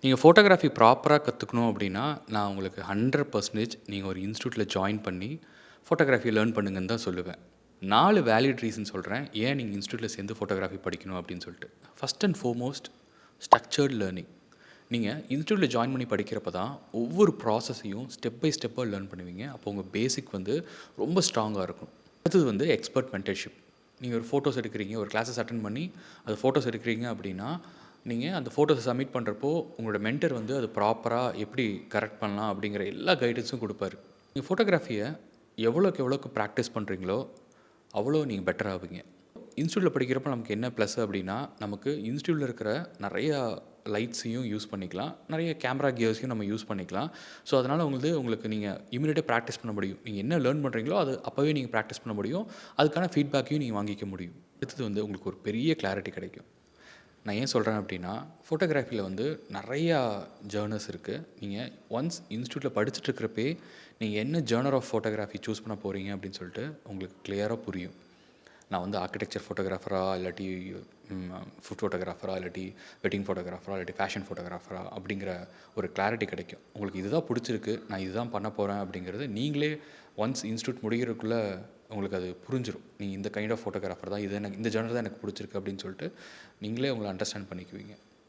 நீங்கள் ஃபோட்டோகிராஃபி ப்ராப்பராக கற்றுக்கணும் அப்படின்னா, நான் உங்களுக்கு 100% நீங்கள் ஒரு இன்ஸ்டியூட்டில் ஜாயின் பண்ணி ஃபோட்டோகிராஃபியை லேர்ன் பண்ணுங்கன்னு தான் சொல்லுவேன். 4 வேலிட் ரீசன் சொல்கிறேன். ஏன் நீங்கள் இன்ஸ்டியூட்டில் சேர்ந்து ஃபோட்டோகிராஃபி படிக்கணும் அப்படின்னு சொல்லிட்டு. First and foremost structured learning. நீங்கள் இன்ஸ்டியூட்டில் ஜாயின் பண்ணி படிக்கிறப்ப தான் ஒவ்வொரு ப்ராசஸையும் ஸ்டெப் பை ஸ்டெப்பாக லேர்ன் பண்ணுவீங்க. அப்போ உங்கள் பேசிக் வந்து ரொம்ப ஸ்ட்ராங்காக இருக்கும். அடுத்தது வந்து எக்ஸ்பர்ட் மென்டர்ஷிப். நீங்கள் ஒரு ஃபோட்டோஸ் எடுக்கிறீங்க, ஒரு கிளாஸஸ் அட்டெண்ட் பண்ணி அது ஃபோட்டோஸ் எடுக்கிறீங்க அப்படின்னா, நீங்கள் அந்த ஃபோட்டோஸை சப்மிட் பண்ணுறப்போ உங்களோட மென்டர் வந்து அது ப்ராப்பராக எப்படி கரெக்ட் பண்ணலாம் அப்படிங்கிற எல்லா கைடன்ஸும் கொடுப்பாரு. நீங்கள் ஃபோட்டோகிராஃபியை எவ்வளோக்கு ப்ராக்டிஸ் பண்ணுறீங்களோ அவ்வளோ நீங்கள் பெட்டர் ஆவீங்க. இன்ஸ்டியூட்டில் படிக்கிறப்போ நமக்கு என்ன ப்ளஸ் அப்படின்னா, நமக்கு இன்ஸ்டியூட்டில் இருக்கிற நிறையா லைட்ஸையும் யூஸ் பண்ணிக்கலாம், நிறைய கேமரா கியர்ஸையும் நம்ம யூஸ் பண்ணிக்கலாம். ஸோ அதனால் உங்களுக்கு நீங்கள் இமீடியட்டாக ப்ராக்டிஸ் பண்ண முடியும். நீங்கள் என்ன லேர்ன் பண்ணுறீங்களோ அது அப்போவே நீங்கள் ப்ராக்டிஸ் பண்ண முடியும். அதுக்கான ஃபீட்பேக்கையும் நீங்கள் வாங்கிக்க முடியும். அடுத்தது வந்து உங்களுக்கு ஒரு பெரிய கிளாரிட்டி கிடைக்கும். நான் ஏன் சொல்கிறேன் அப்படின்னா, ஃபோட்டோகிராஃபியில் வந்து நிறையா ஜர்னர்ஸ் இருக்குது. நீங்கள் ஒன்ஸ் இன்ஸ்டியூட்டில் படிச்சுட்ருக்கிறப்பே நீங்கள் என்ன ஜர்னர் ஆஃப் ஃபோட்டோகிராஃபி சூஸ் பண்ண போகிறீங்க அப்படின்னு சொல்லிட்டு உங்களுக்கு கிளியராக புரியும். நான் வந்து ஆர்க்கிடெக்சர் ஃபோட்டோகிராஃபரா, இல்லாட்டி ஃபுட் ஃபோட்டோகிராஃபரா, இல்லாட்டி வெட்டிங் ஃபோட்டோகிராஃபரா, இல்லாட்டி ஃபேஷன் ஃபோட்டோகிராஃபரா அப்படிங்கிற ஒரு கிளாரிட்டி கிடைக்கும். உங்களுக்கு இதுதான் பிடிச்சிருக்கு, நான் இதுதான் பண்ண போகிறேன் அப்படிங்கிறது நீங்களே ஒன்ஸ் இன்ஸ்டியூட் முடிகிறதுக்குள்ளே உங்களுக்கு அது புரிஞ்சிடும். நீங்கள் இந்த கைண்ட் ஆஃப் ஃபோட்டோகிராஃபர் தான், இது எனக்கு இந்த ஜர்னர் தான் எனக்கு பிடிச்சிருக்கு அப்படின்னு சொல்லிட்டு நீங்களே உங்களை அண்டர்ஸ்டாண்ட் பண்ணிக்குவீங்க.